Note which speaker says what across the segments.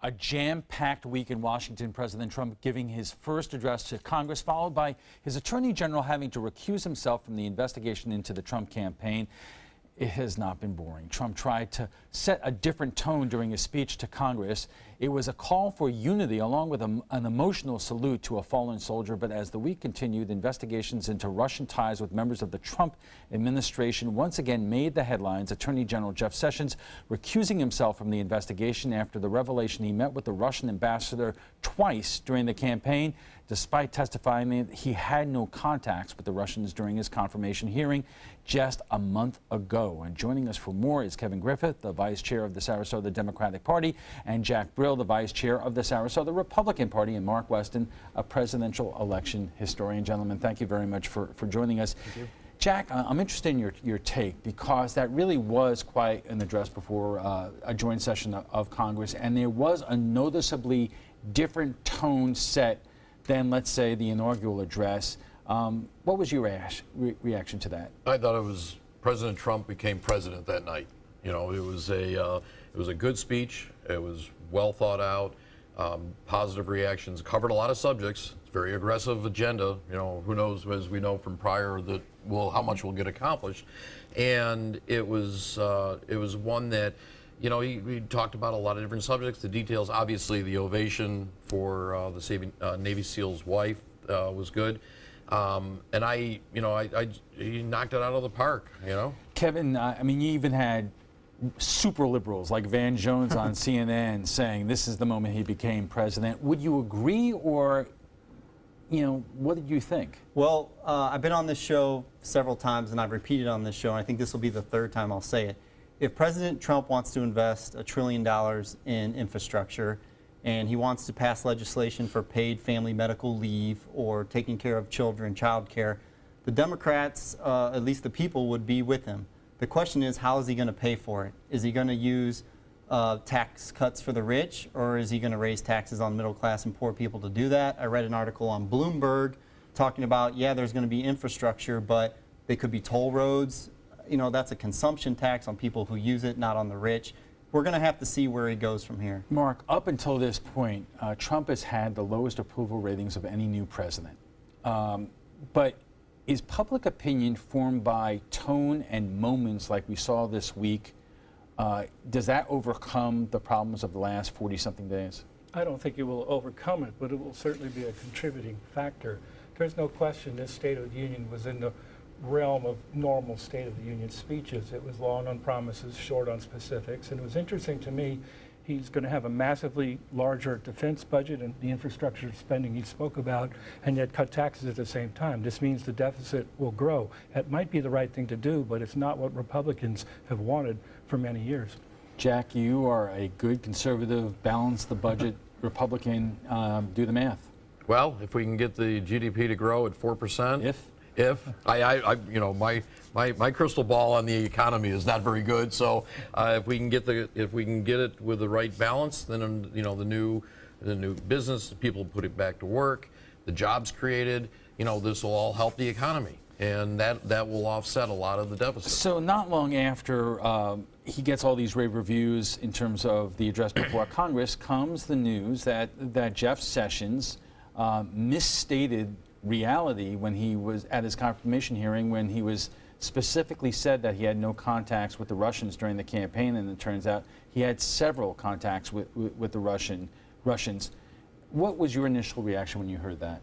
Speaker 1: A jam-packed week in Washington, President Trump giving his first address to Congress, followed by his attorney general having to recuse himself from the investigation into the Trump campaign. It has not been boring. Trump tried to set a different tone during his speech to Congress. It was a call for unity along with an emotional salute to a fallen soldier. But as the week continued, investigations into Russian ties with members of the Trump administration once again made the headlines. Attorney General Jeff Sessions recusing himself from the investigation after the revelation he met with the Russian ambassador twice during the campaign, despite testifying that he had no contacts with the Russians during his confirmation hearing just a month ago. And joining us for more is Kevin Griffith, the vice chair of the Sarasota Democratic Party, and Jack Brill, the vice chair of the Sarasota Republican Party, and Mark Weston, a presidential election historian. Gentlemen, thank you very much for joining us.
Speaker 2: Thank you.
Speaker 1: Jack, I'm interested in your take, because that really was quite an address before a joint session of Congress, and there was a noticeably different tone set than, let's say, the inaugural address. What was your reaction to that?
Speaker 2: I thought it was President Trump became president that night. You know, it was a good speech. It was well thought out, positive reactions, covered a lot of subjects. Very aggressive agenda. You know, who knows, as we know from prior, that how much will get accomplished. And it was one that, you know, he talked about a lot of different subjects. The details, obviously, the ovation for the Navy SEAL's wife was good. And he knocked it out of the park, you know.
Speaker 1: Kevin, I mean, you even had super liberals like Van Jones on CNN saying this is the moment he became president. Would you agree, or, you know, what did you think?
Speaker 3: Well, I've been on this show several times, and I've repeated on this show, and I think this will be the third time I'll say it. If President Trump wants to invest $1 trillion in infrastructure, and he wants to pass legislation for paid family medical leave or taking care of children, child care, the Democrats, at least the people, would be with him. The question is, how is he going to pay for it? Is he going to use tax cuts for the rich, or is he going to raise taxes on middle class and poor people to do that? I read an article on Bloomberg talking about, yeah, there's going to be infrastructure, but they could be toll roads. You know, that's a consumption tax on people who use it, not on the rich. We're going to have to see where he goes from here.
Speaker 1: Mark, up until this point, Trump has had the lowest approval ratings of any new president. But is public opinion formed by tone and moments like we saw this week? Does that overcome the problems of the last 40-something days?
Speaker 4: I don't think it will overcome it, but it will certainly be a contributing factor. There's no question this State of the Union was in the realm of normal State of the Union speeches. It was long on promises, short on specifics, and it was interesting to me. He's going to have a massively larger defense budget and the infrastructure spending he spoke about, and yet cut taxes at the same time. This means the deficit will grow. It might be the right thing to do, but it's not what Republicans have wanted for many years.
Speaker 1: Jack, you are a good conservative, balance the budget Republican. Do the math.
Speaker 2: Well, if we can get the GDP to grow at 4%. If my crystal ball on the economy is not very good, so if we can get it with the right balance, then you know the new business, the people put it back to work, the jobs created, you know, this will all help the economy, and that will offset a lot of the deficit.
Speaker 1: So not long after he gets all these rave reviews in terms of the address before Congress, comes the news that Jeff Sessions misstated reality when he was at his confirmation hearing, when he was specifically said that he had no contacts with the Russians during the campaign, and it turns out he had several contacts with the Russians. What was your initial reaction when you heard that?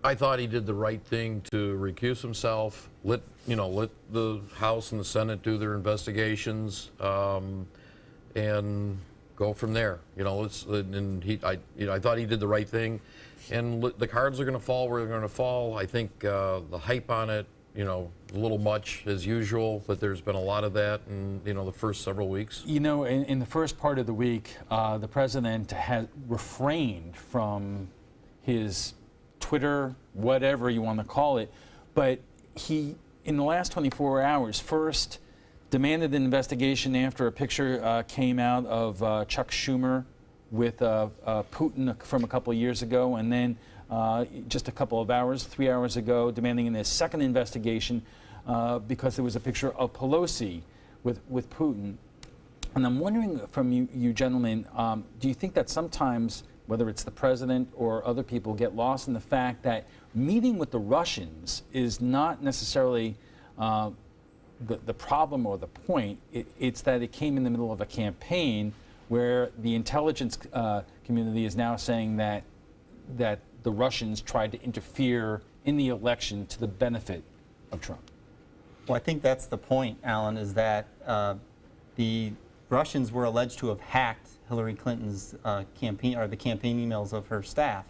Speaker 2: I thought he did the right thing to recuse himself, let the House and the Senate do their investigations, and go from there. You know, I thought he did the right thing. And the cards are going to fall where they're going to fall. I think the hype on it, you know, a little much as usual, but there's been a lot of that in, you know, the first several weeks.
Speaker 1: You know, in the first part of the week, the president has refrained from his Twitter, whatever you want to call it, but he, in the last 24 hours, first demanded an investigation after a picture came out of Chuck Schumer with Putin from a couple of years ago, and then just a couple of hours, 3 hours ago, demanding a second investigation because there was a picture of Pelosi with Putin. And I'm wondering from you gentlemen, do you think that sometimes, whether it's the president or other people, get lost in the fact that meeting with the Russians is not necessarily the problem or the point? It's that it came in the middle of a campaign where the intelligence community is now saying that the Russians tried to interfere in the election to the benefit of Trump.
Speaker 3: Well, I think that's the point, Alan, is that the Russians were alleged to have hacked Hillary Clinton's campaign, or the campaign emails of her staff.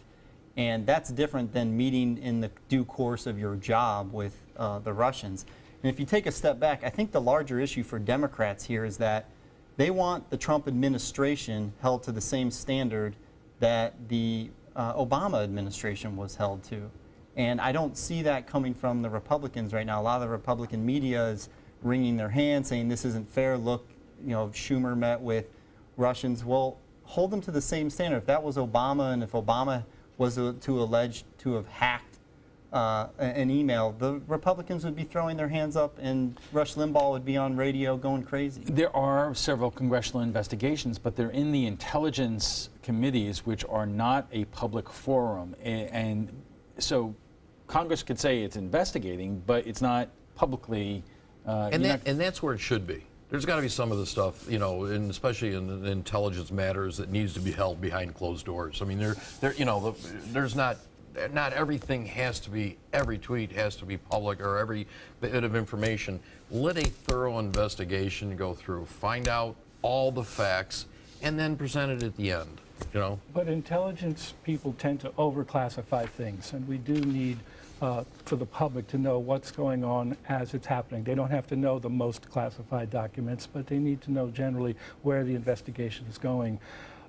Speaker 3: And that's different than meeting in the due course of your job with the Russians. And if you take a step back, I think the larger issue for Democrats here is that they want the Trump administration held to the same standard that the Obama administration was held to. And I don't see that coming from the Republicans right now. A lot of the Republican media is wringing their hands, saying this isn't fair. Look, you know, Schumer met with Russians. Well, hold them to the same standard. If that was Obama, and if Obama was alleged to have hacked an email, the Republicans would be throwing their hands up, and Rush Limbaugh would be on radio going crazy.
Speaker 1: There are several congressional investigations, but they're in the intelligence committees, which are not a public forum. And so Congress could say it's investigating, but it's not publicly.
Speaker 2: And that's where it should be. There's got to be some of the stuff, you know, and especially in intelligence matters, that needs to be held behind closed doors. I mean, you know, there's not everything has to be, every tweet has to be public, or every bit of information. Let a thorough investigation go through, find out all the facts, and then present it at the end, you know?
Speaker 4: But intelligence people tend to overclassify things, and we do need for the public to know what's going on as it's happening. They don't have to know the most classified documents, but they need to know generally where the investigation is going.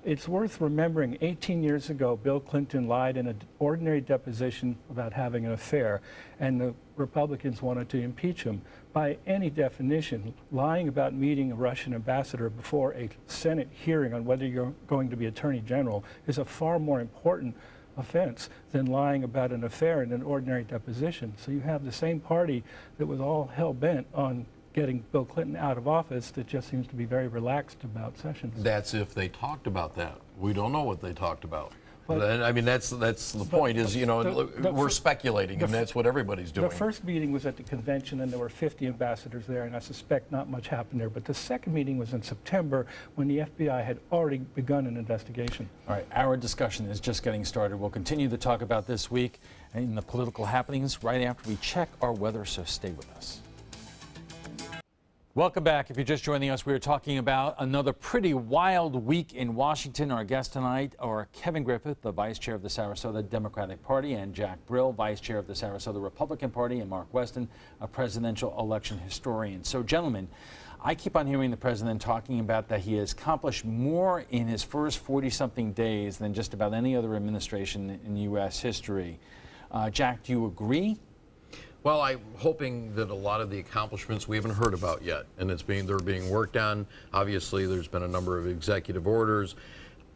Speaker 4: It's worth remembering 18 years ago, Bill Clinton lied in an ordinary deposition about having an affair, and the Republicans wanted to impeach him. By any definition, lying about meeting a Russian ambassador before a Senate hearing on whether you're going to be Attorney General is a far more important offense than lying about an affair in an ordinary deposition. So you have the same party that was all hell-bent on getting Bill Clinton out of office that just seems to be very relaxed about Sessions.
Speaker 2: That's if they talked about that. We don't know what they talked about.
Speaker 4: But,
Speaker 2: I mean, that's the point is, you know, we're speculating, and that's what everybody's doing.
Speaker 4: The first meeting was at the convention, and there were 50 ambassadors there, and I suspect not much happened there. But the second meeting was in September, when the FBI had already begun an investigation.
Speaker 1: All right, our discussion is just getting started. We'll continue to talk about this week and the political happenings right after we check our weather, so stay with us. Welcome back. If you're just joining us, we are talking about another pretty wild week in Washington. Our guests tonight are Kevin Griffith, the Vice Chair of the Sarasota Democratic Party, and Jack Brill, Vice Chair of the Sarasota Republican Party, and Mark Weston, a presidential election historian. So, gentlemen, I keep on hearing the president talking about that he has accomplished more in his first 40-something days than just about any other administration in U.S. history. Jack, do you agree?
Speaker 2: Well, I'm hoping that a lot of the accomplishments we haven't heard about yet, and they're being worked on. Obviously, there's been a number of executive orders.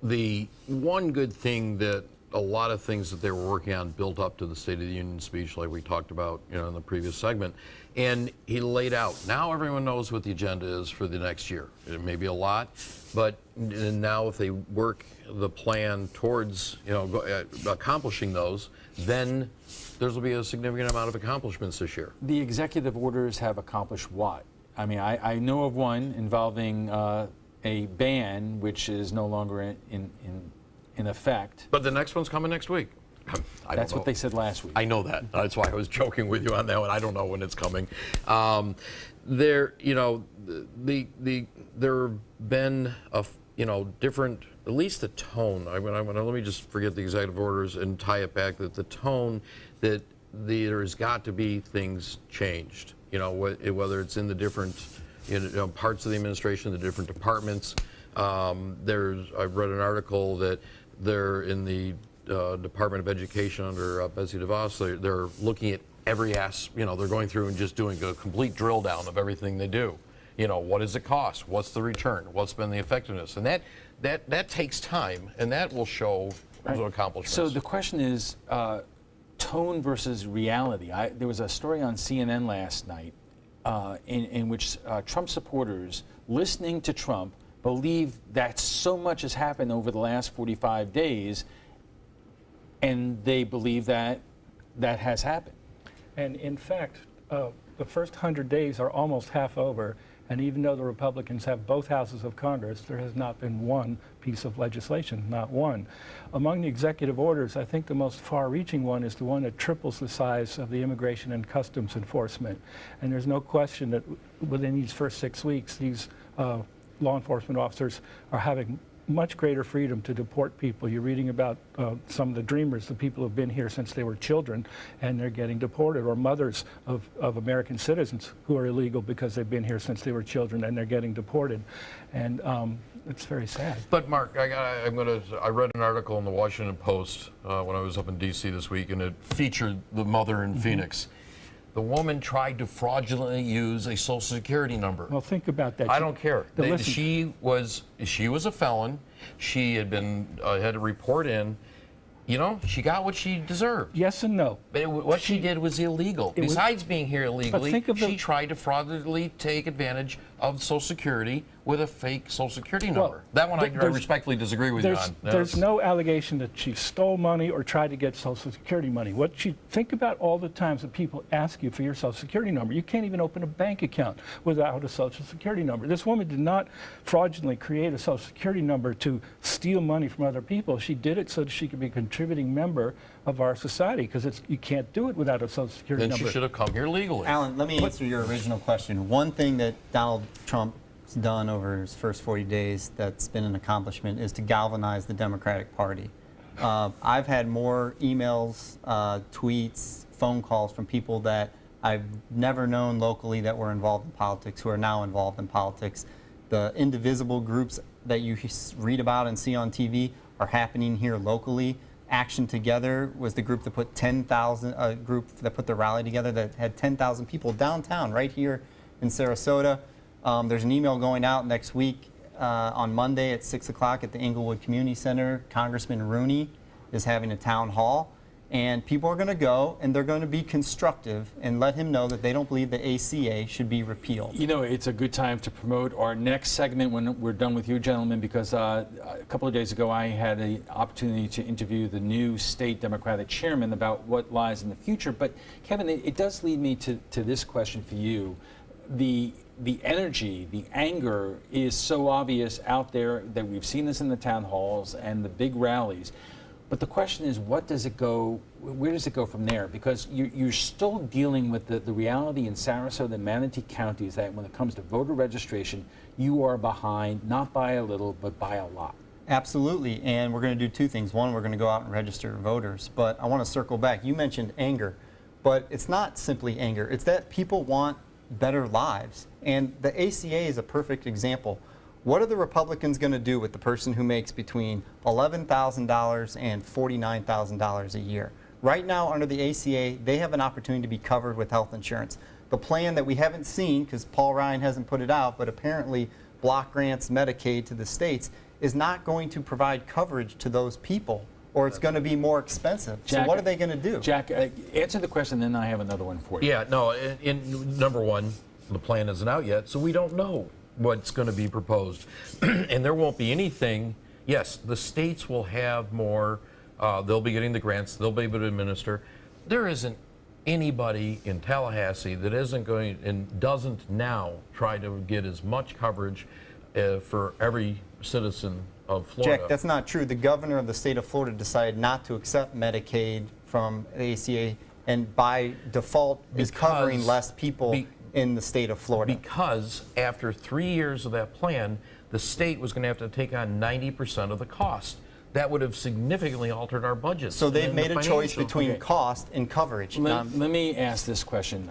Speaker 2: The one good thing that a lot of things that they were working on built up to the State of the Union speech, like we talked about, you know, in the previous segment, and he laid out. Now everyone knows what the agenda is for the next year. It may be a lot, but now if they work the plan towards, you know, accomplishing those, then there will be a significant amount of accomplishments this year.
Speaker 1: The executive orders have accomplished what? I mean, I know of one involving a ban, which is no longer in effect.
Speaker 2: But the next one's coming next week.
Speaker 1: That's what they said last week.
Speaker 2: I know that. That's why I was joking with you on that one. I don't know when it's coming. You know, there have been different, at least the tone. Let me just forget the executive orders and tie it back. That the tone that there's got to be things changed. You know, whether it's in the different parts of the administration, the different departments. I've read an article that they're in the Department of Education under Betsy DeVos. They're looking at every they're going through and just doing a complete drill down of everything they do. You know, what does it cost? What's the return? What's been the effectiveness? And that takes time, and that will show the accomplishments.
Speaker 1: So the question is tone versus reality. There was a story on CNN last night in which Trump supporters listening to Trump believe that so much has happened over the last 45 days, and they believe that that has happened.
Speaker 4: And in fact, the first 100 days are almost half over, and even though the Republicans have both houses of Congress, there has not been one piece of legislation, not one. Among the executive orders, I think the most far-reaching one is the one that triples the size of the Immigration and Customs Enforcement. And there's no question that within these first 6 weeks, these law enforcement officers are having much greater freedom to deport people. You're reading about some of the dreamers, the people who've been here since they were children, and they're getting deported, or mothers of American citizens who are illegal because they've been here since they were children, and they're getting deported. And it's very sad.
Speaker 2: But Mark, I read an article in the Washington Post when I was up in D.C. this week, and it featured the mother in Phoenix. The woman tried to fraudulently use a Social Security number.
Speaker 4: Well, think about that.
Speaker 2: I don't care.
Speaker 4: Listen,
Speaker 2: She was a felon. She had had to report in. You know, she got what she deserved.
Speaker 4: yes and no.
Speaker 2: But what she did was illegal. Besides being here illegally, she tried to fraudulently take advantage of Social Security with a fake Social Security number. That one I respectfully disagree with you on.
Speaker 4: There's no allegation that she stole money or tried to get Social Security money. Think about all the times that people ask you for your Social Security number. You can't even open a bank account without a Social Security number. This woman did not fraudulently create a Social Security number to steal money from other people. She did it so that she could be a contributing member of our society, because you can't do it without a Social Security number.
Speaker 2: Then she should have come here legally.
Speaker 3: Alan, let me answer your original question. One thing that Donald Trump's done over his first 40 days that's been an accomplishment is to galvanize the Democratic Party. I've had more emails, tweets, phone calls from people that I've never known locally that were involved in politics, who are now involved in politics. The indivisible groups that you read about and see on TV are happening here locally. Action Together was the group that put 10,000, group that put the rally together that had 10,000 people downtown, right here in Sarasota. There's an email going out next week on Monday at 6 o'clock at the Inglewood Community Center. Congressman Rooney is having a town hall, and people are going to go and they're going to be constructive and let him know that they don't believe the ACA should be repealed.
Speaker 1: You know, it's a good time to promote our next segment when we're done with you gentlemen, because a couple of days ago I had the opportunity to interview the new state Democratic chairman about what lies in the future. But Kevin, it does lead me to this question for you. The energy, the anger is so obvious out there that we've seen this in the town halls and the big rallies. But the question is, where does it go from there? Because you're still dealing with the reality in Sarasota and Manatee counties that when it comes to voter registration, you are behind, not by a little, but by a lot.
Speaker 3: Absolutely, and we're going to do two things. One, we're going to go out and register voters, but I want to circle back. You mentioned anger, but it's not simply anger. It's that people want better lives, and the ACA is a perfect example. What are the Republicans going to do with the person who makes between $11,000 and $49,000 a year? Right now, under the ACA, they have an opportunity to be covered with health insurance. The plan that we haven't seen, because Paul Ryan hasn't put it out, but apparently block grants Medicaid to the states, is not going to provide coverage to those people, or it's going to be more expensive.
Speaker 1: Jack,
Speaker 3: so what are they going to do?
Speaker 1: Jack, answer the question, then I have another one for you.
Speaker 2: Yeah, no, number one, the plan isn't out yet, so we don't know what's going to be proposed. And there won't be anything. Yes, the states will have more, they'll be getting the grants, they'll be able to administer. There isn't anybody in Tallahassee that isn't going and doesn't now try to get as much coverage for every citizen of Florida.
Speaker 3: Jack, that's not true. The governor of the state of Florida decided not to accept Medicaid from the ACA, and by default is covering less people in the state of Florida.
Speaker 2: Because after 3 years of that plan, the state was going to have to take on 90% of the cost. That would have significantly altered our budget.
Speaker 3: So they've made a choice between cost and coverage.
Speaker 1: Let me ask this question,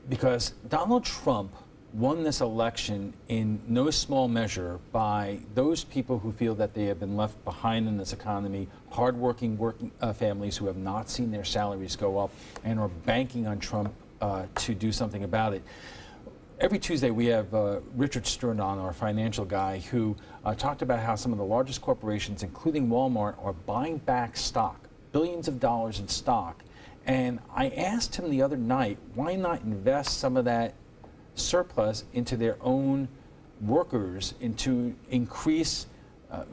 Speaker 1: because Donald Trump won this election in no small measure by those people who feel that they have been left behind in this economy, hardworking working families who have not seen their salaries go up and are banking on Trump to do something about it. Every Tuesday we have Richard Stern on, our financial guy, who talked about how some of the largest corporations, including Walmart, are buying back stock, billions of dollars in stock. And I asked him the other night, why not invest some of that surplus into their own workers and to increase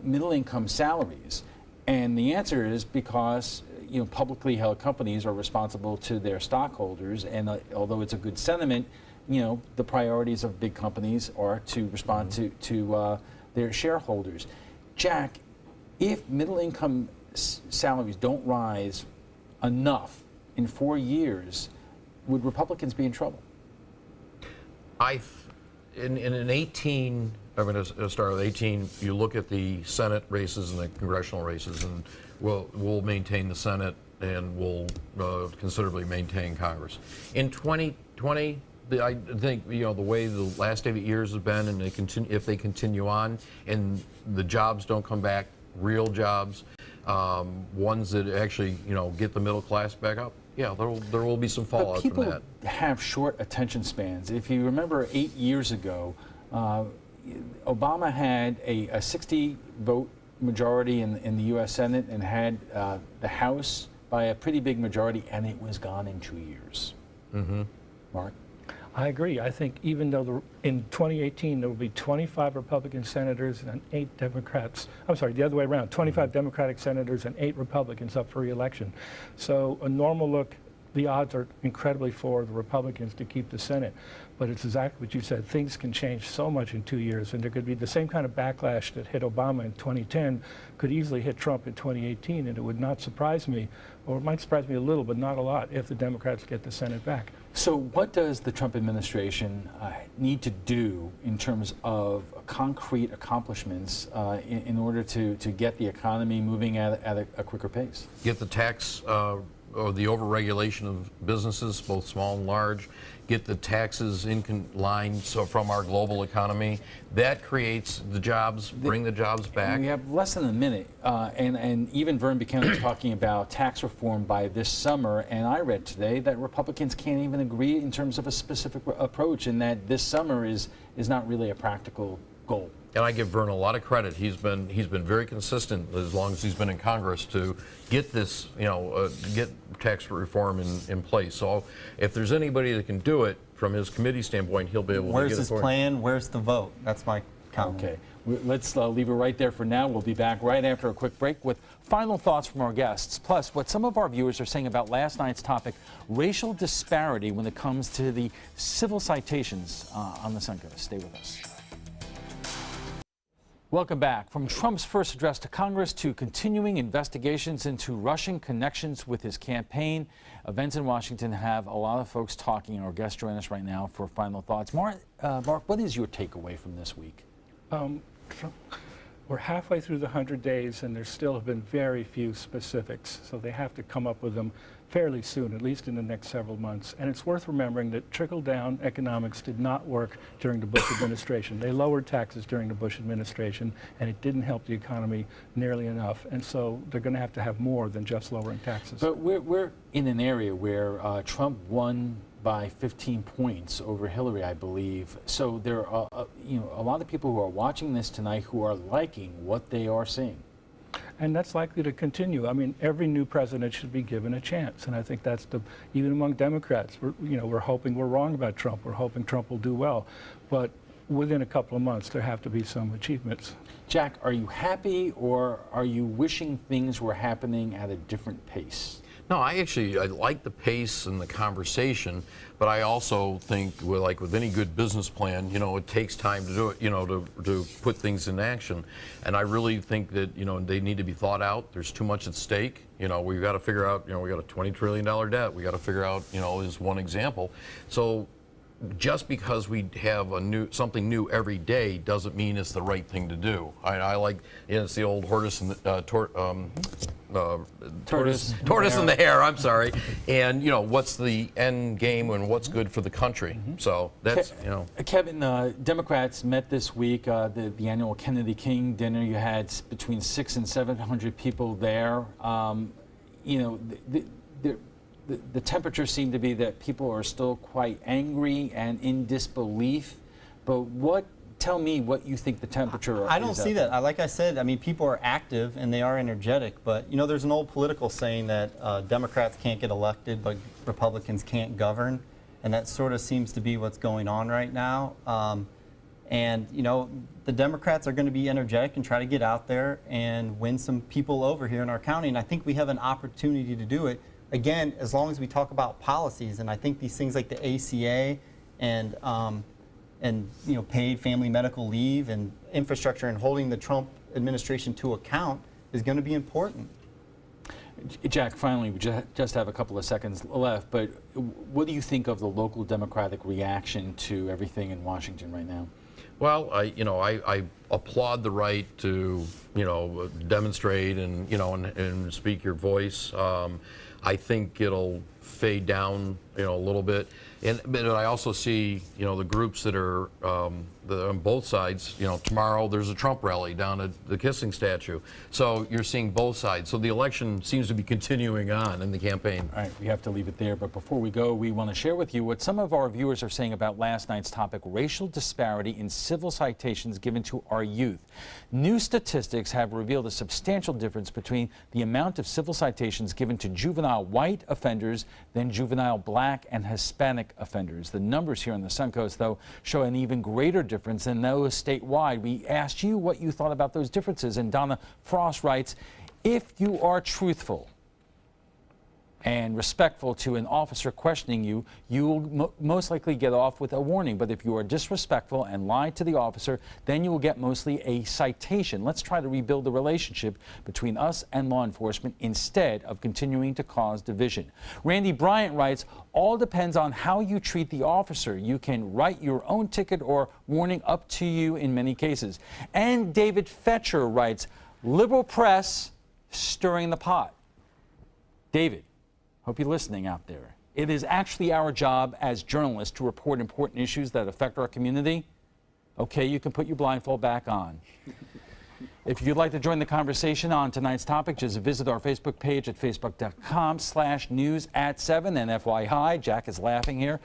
Speaker 1: middle-income salaries? And the answer is because publicly held companies are responsible to their stockholders, and although it's a good sentiment, the priorities of big companies are to respond to their shareholders. Jack, if middle-income salaries don't rise enough in 4 years, would Republicans be in trouble?
Speaker 2: In an 18, I'm going to start with 18. You look at the Senate races and the congressional races, and we'll maintain the Senate and we'll considerably maintain Congress. In 2020, I think the way the last 8 years have been, and if they continue on, and the jobs don't come back, real jobs, ones that actually get the middle class back up. Yeah, there will be some fallout from that.
Speaker 1: People have short attention spans. If you remember 8 years ago, Obama had a 60-vote majority in the U.S. Senate and had the House by a pretty big majority, and it was gone in 2 years.
Speaker 2: Mm-hmm.
Speaker 1: Mark?
Speaker 4: I agree. I think even though in 2018 there will be 25 Republican senators and 8 Democrats, I'm sorry, the other way around, 25 Democratic senators and 8 Republicans up for re-election. So a normal look, the odds are incredibly for the Republicans to keep the Senate. But it's exactly what you said. Things can change so much in 2 years, and there could be the same kind of backlash that hit Obama in 2010 could easily hit Trump in 2018, and it would not surprise me, or it might surprise me a little, but not a lot, if the Democrats get the Senate back.
Speaker 1: So what does the Trump administration need to do in terms of concrete accomplishments in order to get the economy moving at a quicker pace?
Speaker 2: Get the tax or the overregulation of businesses, both small and large, get the taxes in line from our global economy. That creates the jobs, bring the jobs back.
Speaker 1: We have less than a minute, and even Vern Buchanan is talking about tax reform by this summer, and I read today that Republicans can't even agree in terms of a specific approach, and that this summer is not really a practical goal.
Speaker 2: And I give Vern a lot of credit. He's been very consistent as long as he's been in Congress to get this, get tax reform in place. So if there's anybody that can do it from his committee standpoint, he'll be able to get it.
Speaker 3: Where's his plan? Where's the vote? That's my comment.
Speaker 1: Okay, let's leave it right there for now. We'll be back right after a quick break with final thoughts from our guests, plus what some of our viewers are saying about last night's topic, racial disparity when it comes to the civil citations on the Senate. Stay with us. Welcome back. From Trump's first address to Congress to continuing investigations into Russian connections with his campaign, events in Washington have a lot of folks talking. Our guests join us right now for final thoughts. Mark, what is your takeaway from this week?
Speaker 4: We're halfway through the 100 days, and there still have been very few specifics, so they have to come up with them fairly soon, at least in the next several months. And it's worth remembering that trickle-down economics did not work during the Bush administration. They lowered taxes during the Bush administration, and it didn't help the economy nearly enough. And so they're going to have more than just lowering taxes.
Speaker 1: But we're in an area where Trump won by 15 points over Hillary, I believe. So there are a lot of people who are watching this tonight who are liking what they are seeing.
Speaker 4: And that's likely to continue. I mean, every new president should be given a chance, and I think that's even among Democrats. We're hoping we're wrong about Trump. We're hoping Trump will do well, but within a couple of months there have to be some achievements.
Speaker 1: Jack, are you happy, or are you wishing things were happening at a different pace?
Speaker 2: No, I like the pace and the conversation, but I also think, like with any good business plan, it takes time to do it, to put things in action. And I really think that, they need to be thought out. There's too much at stake. We've got to figure out, we got a $20 trillion debt. We got to figure out, is one example. So just because we have something new every day doesn't mean it's the right thing to do. I like, it's the old tortoise and tortoise and the hare. I'm sorry. And what's the end game and what's good for the country. So that's
Speaker 1: Kevin, Democrats met this week. The annual Kennedy King dinner. You had between 600 and 700 people there. The temperature seemed to be that people are still quite angry and in disbelief. But tell me what you think the temperature is.
Speaker 3: I don't see that. Like I said, I mean, people are active and they are energetic. But, there's an old political saying that Democrats can't get elected, but Republicans can't govern. And that sort of seems to be what's going on right now. And, you know, the Democrats are going to be energetic and try to get out there and win some people over here in our county. And I think we have an opportunity to do it, again, as long as we talk about policies. And I think these things like the ACA and you know, paid family medical leave and infrastructure and holding the Trump administration to account is going to be important.
Speaker 1: Jack, finally, we just have a couple of seconds left, but what do you think of the local Democratic reaction to everything in Washington right now?
Speaker 2: Well, I applaud the right to, demonstrate and, and speak your voice. I think it'll fade down, a little bit. But I also see, the groups that are on both sides. Tomorrow there's a Trump rally down at the Kissing statue. So you're seeing both sides. So the election seems to be continuing on in the campaign.
Speaker 1: All right, we have to leave it there. But before we go, we want to share with you what some of our viewers are saying about last night's topic, racial disparity in civil citations given to our youth. New statistics have revealed a substantial difference between the amount of civil citations given to juvenile white offenders than juvenile black and Hispanic offenders. The numbers here on the Suncoast, though, show an even greater difference than those statewide. We asked you what you thought about those differences, and Donna Frost writes, if you are truthful and respectful to an officer questioning you, you will most likely get off with a warning. But if you are disrespectful and lie to the officer, then you will get mostly a citation. Let's try to rebuild the relationship between us and law enforcement instead of continuing to cause division. Randy Bryant writes, all depends on how you treat the officer. You can write your own ticket or warning up to you in many cases. And David Fetcher writes, liberal press stirring the pot. David, hope you're listening out there. It is actually our job as journalists to report important issues that affect our community. Okay, you can put your blindfold back on. If you'd like to join the conversation on tonight's topic, just visit our Facebook page at facebook.com/news@7. And FYI, Jack is laughing here.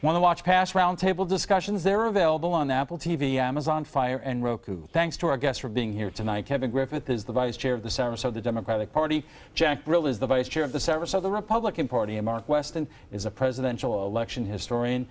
Speaker 1: Want to watch past Roundtable discussions? They're available on Apple TV, Amazon Fire, and Roku. Thanks to our guests for being here tonight. Kevin Griffith is the Vice Chair of the Sarasota Democratic Party. Jack Brill is the Vice Chair of the Sarasota Republican Party. And Mark Weston is a presidential election historian.